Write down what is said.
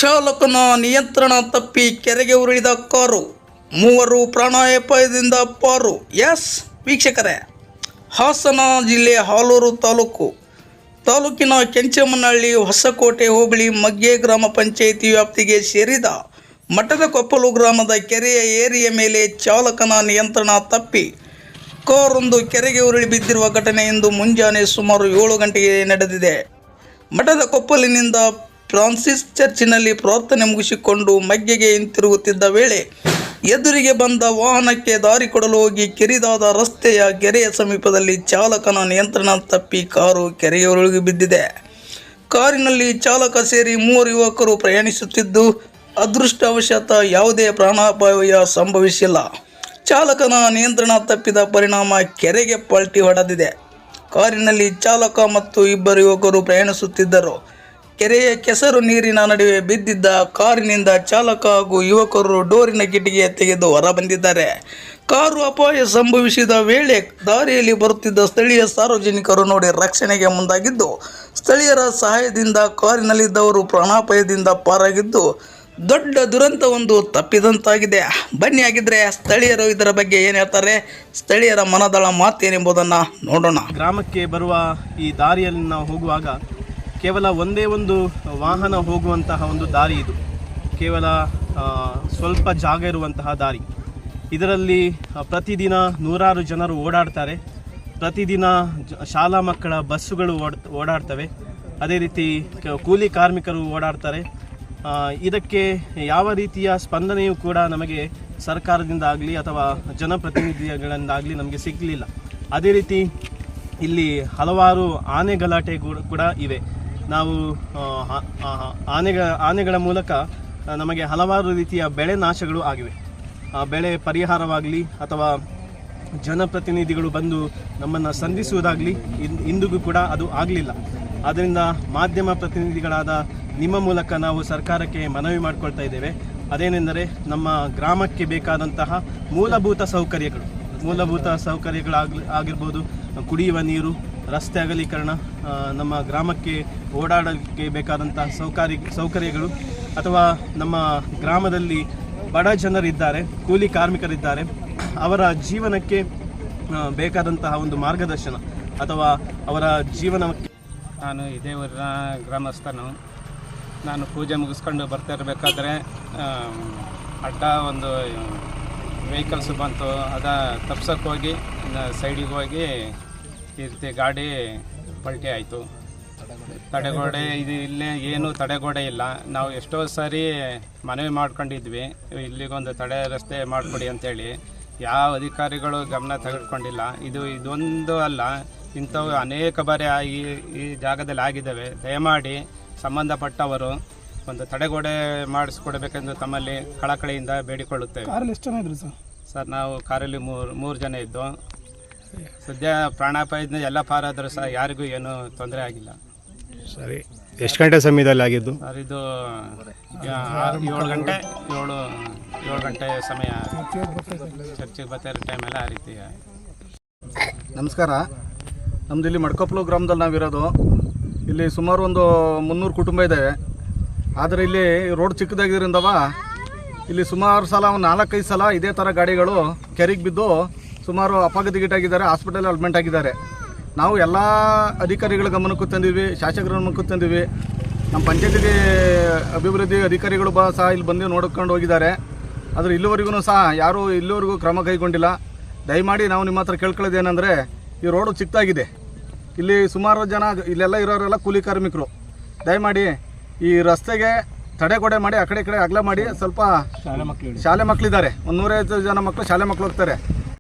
ಚಾಲಕನ ನಿಯಂತ್ರಣ ತಪ್ಪಿ ಕೆರೆಗೆ ಉರುಳಿದ ಕಾರು, 3 ಪ್ರಾಣಾಪಾಯದಿಂದ ಪಾರು. ಎಸ್ ವೀಕ್ಷಕರೇ, ಹಾಸನ ಜಿಲ್ಲೆ ಹಾಲೂರು ತಾಲೂಕಿನ ಕೆಂಚಮ್ಮನಹಳ್ಳಿ ಹೊಸಕೋಟೆ ಹೋಬಳಿ ಮಗ್ಗೆ ಗ್ರಾಮ ಪಂಚಾಯಿತಿ ವ್ಯಾಪ್ತಿಗೆ ಸೇರಿದ ಮಠದಕೊಪ್ಪಲು ಗ್ರಾಮದ ಕೆರೆಯ ಏರಿಯ ಮೇಲೆ ಚಾಲಕನ ನಿಯಂತ್ರಣ ತಪ್ಪಿ ಕಾರೊಂದು ಕೆರೆಗೆ ಉರುಳಿ ಬಿದ್ದಿರುವ ಘಟನೆ ಇಂದು ಮುಂಜಾನೆ ಸುಮಾರು 7 ಗಂಟೆಗೆ ನಡೆದಿದೆ. ಮಠದಕೊಪ್ಪಲಿನಿಂದ ಫ್ರಾನ್ಸಿಸ್ ಚರ್ಚಿನಲ್ಲಿ ಪ್ರಾರ್ಥನೆ ಮುಗಿಸಿಕೊಂಡು ಮಗ್ಗೆಗೆ ಹಿಂತಿರುಗುತ್ತಿದ್ದ ವೇಳೆ ಎದುರಿಗೆ ಬಂದ ವಾಹನಕ್ಕೆ ದಾರಿ ಕೊಡಲು ಹೋಗಿ ಕಿರಿದಾದ ರಸ್ತೆಯ ಕೆರೆಯ ಸಮೀಪದಲ್ಲಿ ಚಾಲಕನ ನಿಯಂತ್ರಣ ತಪ್ಪಿ ಕಾರು ಕೆರೆಗೆ ಉರುಳಿ ಬಿದ್ದಿದೆ. ಕಾರಿನಲ್ಲಿ ಚಾಲಕ ಸೇರಿ 3 ಯುವಕರು ಪ್ರಯಾಣಿಸುತ್ತಿದ್ದು, ಅದೃಷ್ಟವಶಾತ್ ಯಾವುದೇ ಪ್ರಾಣಾಪಾಯ ಸಂಭವಿಸಿಲ್ಲ. ಚಾಲಕನ ನಿಯಂತ್ರಣ ತಪ್ಪಿದ ಪರಿಣಾಮ ಕೆರೆಗೆ ಪಲ್ಟಿ ಹೊಡೆದಿದೆ. ಕಾರಿನಲ್ಲಿ ಚಾಲಕ ಮತ್ತು 2 ಯುವಕರು ಪ್ರಯಾಣಿಸುತ್ತಿದ್ದರು. ಕೆರೆಯ ಕೆಸರು ನೀರಿನ ನಡುವೆ ಬಿದ್ದಿದ್ದ ಕಾರಿನಿಂದ ಚಾಲಕ ಹಾಗೂ ಯುವಕರು ಡೋರಿನ ಕಿಟಿಕಿ ತೆಗೆದು ಹೊರಬಂದಿದ್ದಾರೆ. ಕಾರು ಅಪಾಯ ಸಂಭವಿಸಿದ ವೇಳೆ ದಾರಿಯಲ್ಲಿ ಬರುತ್ತಿದ್ದ ಸ್ಥಳೀಯ ಸಾರ್ವಜನಿಕರು ನೋಡಿ ರಕ್ಷಣೆಗೆ ಮುಂದಾಗಿದ್ದು, ಸ್ಥಳೀಯರ ಸಹಾಯದಿಂದ ಕಾರಿನಲ್ಲಿದ್ದವರು ಪ್ರಾಣಾಪಾಯದಿಂದ ಪಾರಾಗಿದ್ದು ದೊಡ್ಡ ದುರಂತವೊಂದು ತಪ್ಪಿದಂತಾಗಿದೆ. ಬನ್ನಿ, ಆಗಿದ್ರೆ ಸ್ಥಳೀಯರು ಇದರ ಬಗ್ಗೆ ಏನು ಹೇಳ್ತಾರೆ, ಸ್ಥಳೀಯರ ಮನದಳ ಮಾತೇನೆಂಬುದನ್ನು ನೋಡೋಣ. ಗ್ರಾಮಕ್ಕೆ ಬರುವ ಈ ದಾರಿಯಲ್ಲಿ ನಾವು ಹೋಗುವಾಗ ಕೇವಲ ಒಂದೇ ಒಂದು ವಾಹನ ಹೋಗುವಂತಹ ಒಂದು ದಾರಿ ಇದು. ಕೇವಲ ಸ್ವಲ್ಪ ಜಾಗ ಇರುವಂತಹ ದಾರಿ. ಇದರಲ್ಲಿ ಪ್ರತಿದಿನ 100 ಜನರು ಓಡಾಡ್ತಾರೆ. ಪ್ರತಿದಿನ ಶಾಲಾ ಮಕ್ಕಳ ಬಸ್ಸುಗಳು ಓಡಾಡ್ತವೆ. ಅದೇ ರೀತಿ ಕೂಲಿ ಕಾರ್ಮಿಕರು ಓಡಾಡ್ತಾರೆ. ಇದಕ್ಕೆ ಯಾವ ರೀತಿಯ ಸ್ಪಂದನೆಯೂ ಕೂಡ ನಮಗೆ ಸರ್ಕಾರದಿಂದ ಆಗಲಿ ಅಥವಾ ಜನಪ್ರತಿನಿಧಿಗಳಿಂದಾಗಲಿ ನಮಗೆ ಸಿಗಲಿಲ್ಲ. ಅದೇ ರೀತಿ ಇಲ್ಲಿ ಹಲವಾರು ಆನೆ ಗಲಾಟೆ ಕೂಡ ಇವೆ. ನಾವು ಆನೆಗಳ ಮೂಲಕ ನಮಗೆ ಹಲವಾರು ರೀತಿಯ ಬೆಳೆ ನಾಶಗಳು ಆಗಿವೆ. ಬೆಳೆ ಪರಿಹಾರವಾಗಲಿ ಅಥವಾ ಜನಪ್ರತಿನಿಧಿಗಳು ಬಂದು ನಮ್ಮನ್ನು ಸಂಧಿಸುವುದಾಗಲಿ ಇಂದಿಗೂ ಕೂಡ ಅದು ಆಗಲಿಲ್ಲ. ಆದ್ದರಿಂದ ಮಾಧ್ಯಮ ಪ್ರತಿನಿಧಿಗಳಾದ ನಿಮ್ಮ ಮೂಲಕ ನಾವು ಸರ್ಕಾರಕ್ಕೆ ಮನವಿ ಮಾಡಿಕೊಳ್ತಾ ಇದ್ದೇವೆ. ಅದೇನೆಂದರೆ, ನಮ್ಮ ಗ್ರಾಮಕ್ಕೆ ಬೇಕಾದಂತಹ ಮೂಲಭೂತ ಸೌಕರ್ಯಗಳಾಗಿರ್ಬೋದು, ಕುಡಿಯುವ ನೀರು, ರಸ್ತೆ ಅಗಲೀಕರಣ, ನಮ್ಮ ಗ್ರಾಮಕ್ಕೆ ಓಡಾಡಲಿಕ್ಕೆ ಬೇಕಾದಂತಹ ಸೌಕರ್ಯಗಳು, ಅಥವಾ ನಮ್ಮ ಗ್ರಾಮದಲ್ಲಿ ಬಡ ಜನರಿದ್ದಾರೆ, ಕೂಲಿ ಕಾರ್ಮಿಕರಿದ್ದಾರೆ, ಅವರ ಜೀವನಕ್ಕೆ ಬೇಕಾದಂತಹ ಒಂದು ಮಾರ್ಗದರ್ಶನ ಅಥವಾ ಅವರ ಜೀವನಕ್ಕೆ. ನಾನು ಇದೇ ಊರಿನ ಗ್ರಾಮಸ್ಥನು. ನಾನು ಪೂಜೆ ಮುಗಿಸ್ಕೊಂಡು ಬರ್ತಾ ಇರಬೇಕಾದ್ರೆ ಅಡ್ಡ ಒಂದು ವೆಹಿಕಲ್ಸ್ ಬಂತು. ತಪ್ಸೋಕ್ಕೆ ಹೋಗಿ ಸೈಡಿಗೆ ಹೋಗಿ ಈ ರೀತಿ ಗಾಡಿ ಪಲ್ಟಿ ಆಯಿತು. ತಡೆಗೋಡೆ ಇಲ್ಲೇ ಏನೂ ತಡೆಗೋಡೆ ಇಲ್ಲ. ನಾವು ಎಷ್ಟೋ ಸಾರಿ ಮನವಿ ಮಾಡ್ಕೊಂಡಿದ್ವಿ, ಇಲ್ಲಿಗೊಂದು ತಡೆ ರಸ್ತೆ ಮಾಡಿಕೊಡಿ ಅಂತೇಳಿ. ಯಾವ ಅಧಿಕಾರಿಗಳು ಗಮನ ತೆಗೆದುಕೊಂಡಿಲ್ಲ. ಇದೊಂದು ಅಲ್ಲ, ಇಂಥವು ಅನೇಕ ಬಾರಿ ಈ ಜಾಗದಲ್ಲಿ ಆಗಿದ್ದಾವೆ. ದಯಮಾಡಿ ಸಂಬಂಧಪಟ್ಟವರು ಒಂದು ತಡೆಗೋಡೆ ಮಾಡಿಸ್ಕೊಡ್ಬೇಕೆಂದು ತಮ್ಮಲ್ಲಿ ಕಳಕಳಿಯಿಂದ ಬೇಡಿಕೊಳ್ಳುತ್ತೇವೆ. ಕಾರಲ್ಲಿ ಎಷ್ಟು ಜನ ಇದ್ರು ಸರ್? ನಾವು ಕಾರಲ್ಲಿ 3 ಜನ ಇದ್ದು. ಸದ್ಯ ಪ್ರಾಣಾಪಾಯದಿಂದ ಎಲ್ಲ ಪಾರಾದರೂ ಸಹ ಯಾರಿಗೂ ಏನೂ ತೊಂದರೆ ಆಗಿಲ್ಲ. ಸರಿ, ಎಷ್ಟು ಗಂಟೆ ಸಮಯದಲ್ಲಿ ಆಗಿದ್ದು ಸರ್? ಇದು 7 ಗಂಟೆ ಸಮಯ. ಚರ್ಚಿಗೆ ಬರ್ತಾ ಇರೋ ಟೈಮೆಲ್ಲ ಆ ರೀತಿ. ನಮಸ್ಕಾರ. ನಮ್ಮದು ಇಲ್ಲಿ ಮಠಕೊಪ್ಪಲು ಗ್ರಾಮದಲ್ಲಿ ನಾವಿರೋದು. ಇಲ್ಲಿ ಸುಮಾರು ಒಂದು 300 ಕುಟುಂಬ ಇದ್ದಾವೆ. ಆದರೆ ಇಲ್ಲಿ ರೋಡ್ ಚಿಕ್ಕದಾಗಿರೋದ್ರಿಂದವ ಇಲ್ಲಿ ಸುಮಾರು ಸಲ 4-5 ಸಲ ಇದೇ ಥರ ಗಾಡಿಗಳು ಕೆರೆಗೆ ಬಿದ್ದು ಸುಮಾರು ಅಪಘಾತಗೀಟಾಗಿದ್ದಾರೆ, ಹಾಸ್ಪಿಟಲ್ ಅಡ್ಮಿಟ್ ಆಗಿದ್ದಾರೆ. ನಾವು ಎಲ್ಲ ಅಧಿಕಾರಿಗಳ ಗಮನಕ್ಕೂ ತಂದಿದ್ವಿ, ಶಾಸಕರ ಗಮನಕ್ಕೂ ತಂದಿದ್ವಿ. ನಮ್ಮ ಪಂಚಾಯತಿಗೆ ಅಭಿವೃದ್ಧಿ ಅಧಿಕಾರಿಗಳು ಸಹ ಇಲ್ಲಿ ಬಂದು ನೋಡ್ಕೊಂಡು ಹೋಗಿದ್ದಾರೆ. ಆದರೆ ಇಲ್ಲಿವರೆಗೂ ಸಹ ಯಾರೂ ಇಲ್ಲಿವರೆಗೂ ಕ್ರಮ ಕೈಗೊಂಡಿಲ್ಲ. ದಯಮಾಡಿ ನಾವು ನಿಮ್ಮ ಹತ್ರ ಕೇಳ್ಕೊಳ್ಳೋದೇನೆಂದರೆ, ಈ ರೋಡು ಚಿಕ್ಕದಾಗಿದೆ. ಇಲ್ಲಿ ಸುಮಾರು ಜನ ಇಲ್ಲೆಲ್ಲ ಇರೋರೆಲ್ಲ ಕೂಲಿ ಕಾರ್ಮಿಕರು. ದಯಮಾಡಿ ಈ ರಸ್ತೆಗೆ ತಡೆಗೋಡೆ ಮಾಡಿ ಆ ಕಡೆ ಅಗಲ ಮಾಡಿ. ಸ್ವಲ್ಪ ಶಾಲೆ ಮಕ್ಕಳಿದ್ದಾರೆ, ಒಂದು 150 ಜನ ಮಕ್ಕಳು ಶಾಲೆ ಮಕ್ಕಳು ಹೋಗ್ತಾರೆ.